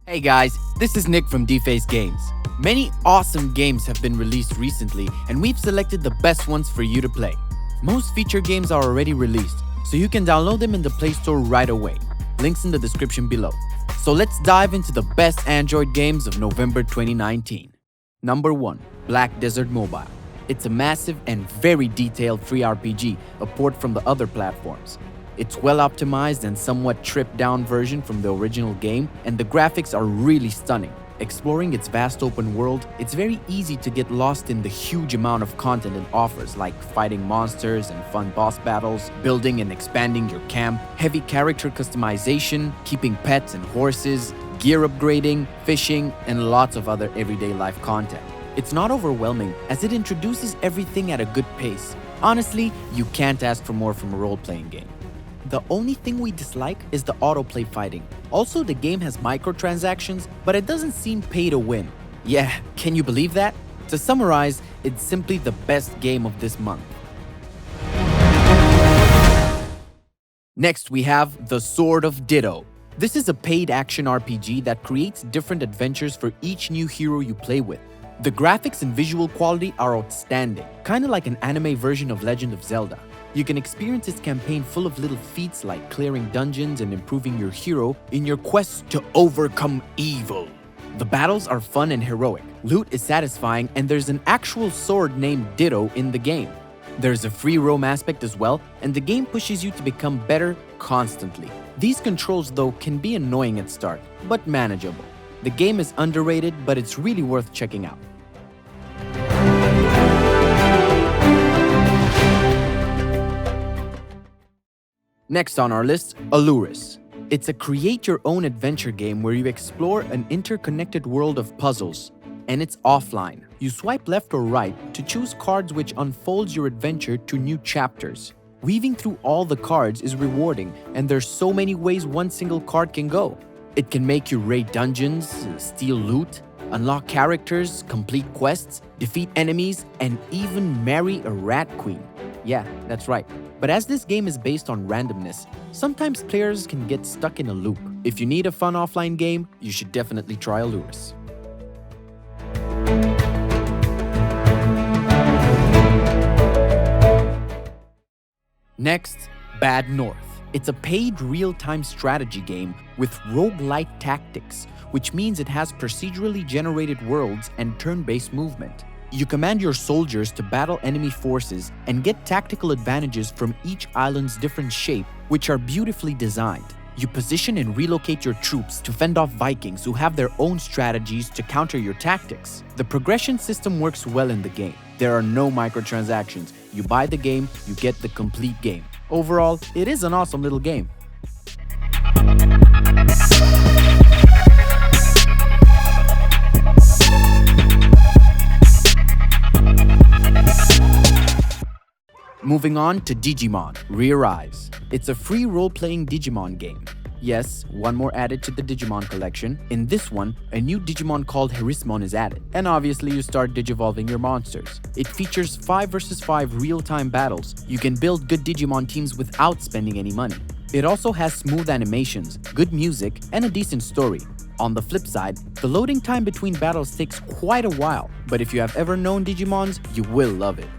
Hey guys, this is Nick from DFace Games. Many awesome games have been released recently and we've selected the best ones for you to play. Most feature games are already released, so you can download them in the Play Store right away. Links in the description below. So let's dive into the best Android games of November 2019. Number 1. Black Desert Mobile. It's a massive and very detailed free RPG, a port from the other platforms. It's well-optimized and somewhat stripped-down version from the original game, and the graphics are really stunning. Exploring its vast open world, it's very easy to get lost in the huge amount of content it offers, like fighting monsters and fun boss battles, building and expanding your camp, heavy character customization, keeping pets and horses, gear upgrading, fishing, and lots of other everyday life content. It's not overwhelming, as it introduces everything at a good pace. Honestly, you can't ask for more from a role-playing game. The only thing we dislike is the autoplay fighting. Also, the game has microtransactions, but it doesn't seem pay to win. Yeah, can you believe that? To summarize, it's simply the best game of this month. Next, we have The Sword of Ditto. This is a paid action RPG that creates different adventures for each new hero you play with. The graphics and visual quality are outstanding, kinda like an anime version of Legend of Zelda. You can experience its campaign full of little feats like clearing dungeons and improving your hero in your quest to overcome evil. The battles are fun and heroic, loot is satisfying, and there's an actual sword named Ditto in the game. There's a free roam aspect as well, and the game pushes you to become better constantly. These controls though can be annoying at start, but manageable. The game is underrated, but it's really worth checking out. Next on our list, ALLURIS. It's a create-your-own adventure game where you explore an interconnected world of puzzles, and it's offline. You swipe left or right to choose cards which unfolds your adventure to new chapters. Weaving through all the cards is rewarding, and there's so many ways one single card can go. It can make you raid dungeons, steal loot, unlock characters, complete quests, defeat enemies, and even marry a rat queen. Yeah, that's right. But as this game is based on randomness, sometimes players can get stuck in a loop. If you need a fun offline game, you should definitely try ALLURIS. Next, Bad North. It's a paid real-time strategy game with roguelike tactics, which means it has procedurally generated worlds and turn-based movement. You command your soldiers to battle enemy forces and get tactical advantages from each island's different shape, which are beautifully designed. You position and relocate your troops to fend off Vikings who have their own strategies to counter your tactics. The progression system works well in the game. There are no microtransactions. You buy the game, you get the complete game. Overall, it is an awesome little game. Moving on to Digimon, REARISE. It's a free role-playing Digimon game. Yes, one more added to the Digimon collection. In this one, a new Digimon called Herismon is added, and obviously you start digivolving your monsters. It features 5 vs 5 real-time battles. You can build good Digimon teams without spending any money. It also has smooth animations, good music, and a decent story. On the flip side, the loading time between battles takes quite a while, but if you have ever known Digimons, you will love it.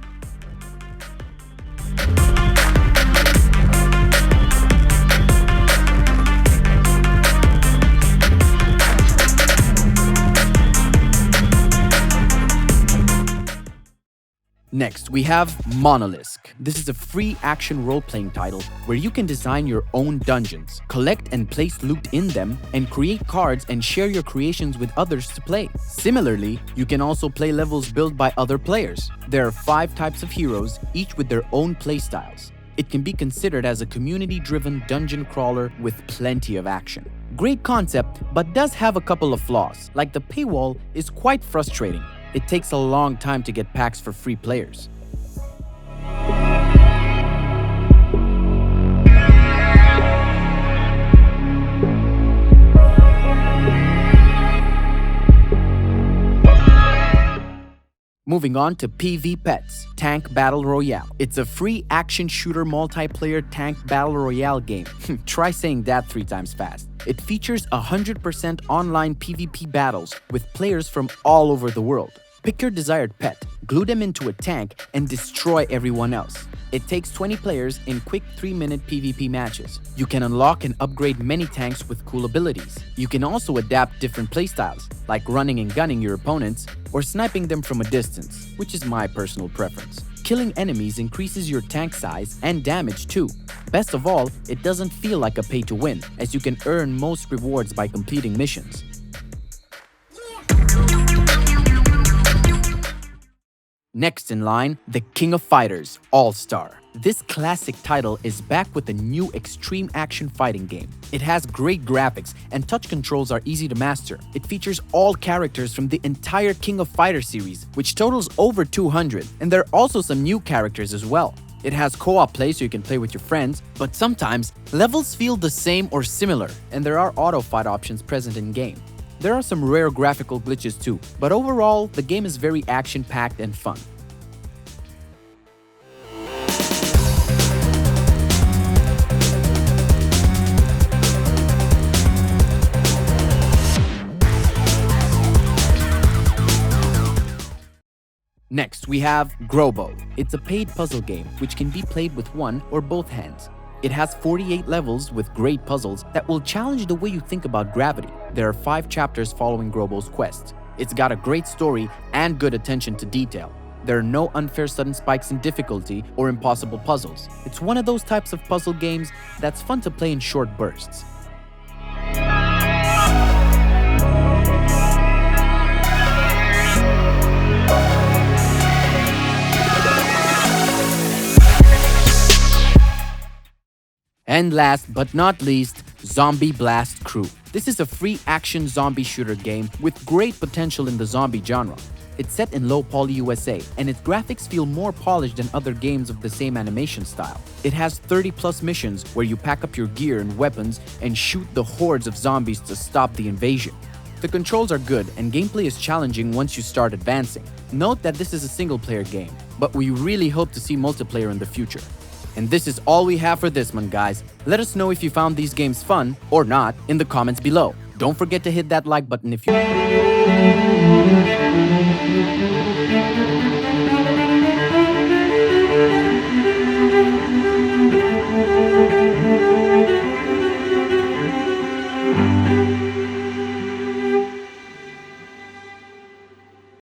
Next, we have MONOLISK. This is a free action role-playing title where you can design your own dungeons, collect and place loot in them, and create cards and share your creations with others to play. Similarly, you can also play levels built by other players. There are 5 types of heroes, each with their own playstyles. It can be considered as a community-driven dungeon crawler with plenty of action. Great concept, but does have a couple of flaws, like the paywall is quite frustrating. It takes a long time to get packs for free players. Moving on to PVPETS, Tank Battle Royale. It's a free action shooter multiplayer tank battle royale game. Try saying that 3 times fast. It features 100% online PvP battles with players from all over the world. Pick your desired pet, glue them into a tank, and destroy everyone else. It takes 20 players in quick 3-minute PvP matches. You can unlock and upgrade many tanks with cool abilities. You can also adapt different playstyles, like running and gunning your opponents, or sniping them from a distance, which is my personal preference. Killing enemies increases your tank size and damage too. Best of all, it doesn't feel like a pay-to-win, as you can earn most rewards by completing missions. Next in line, the King of Fighters, All-Star. This classic title is back with a new extreme action fighting game. It has great graphics and touch controls are easy to master. It features all characters from the entire King of Fighters series, which totals over 200, and there are also some new characters as well. It has co-op play so you can play with your friends, but sometimes levels feel the same or similar, and there are auto fight options present in-game. There are some rare graphical glitches too, but overall, the game is very action-packed and fun. Next, we have GROBO. It's a paid puzzle game which can be played with one or both hands. It has 48 levels with great puzzles that will challenge the way you think about gravity. There are 5 chapters following GROBO's quest. It's got a great story and good attention to detail. There are no unfair sudden spikes in difficulty or impossible puzzles. It's one of those types of puzzle games that's fun to play in short bursts. And last but not least, Zombie Blast Crew. This is a free action zombie shooter game with great potential in the zombie genre. It's set in low poly USA, and its graphics feel more polished than other games of the same animation style. It has 30+ missions where you pack up your gear and weapons and shoot the hordes of zombies to stop the invasion. The controls are good and gameplay is challenging once you start advancing. Note that this is a single-player game, but we really hope to see multiplayer in the future. And this is all we have for this one, guys. Let us know if you found these games fun or not in the comments below. Don't forget to hit that like button if you...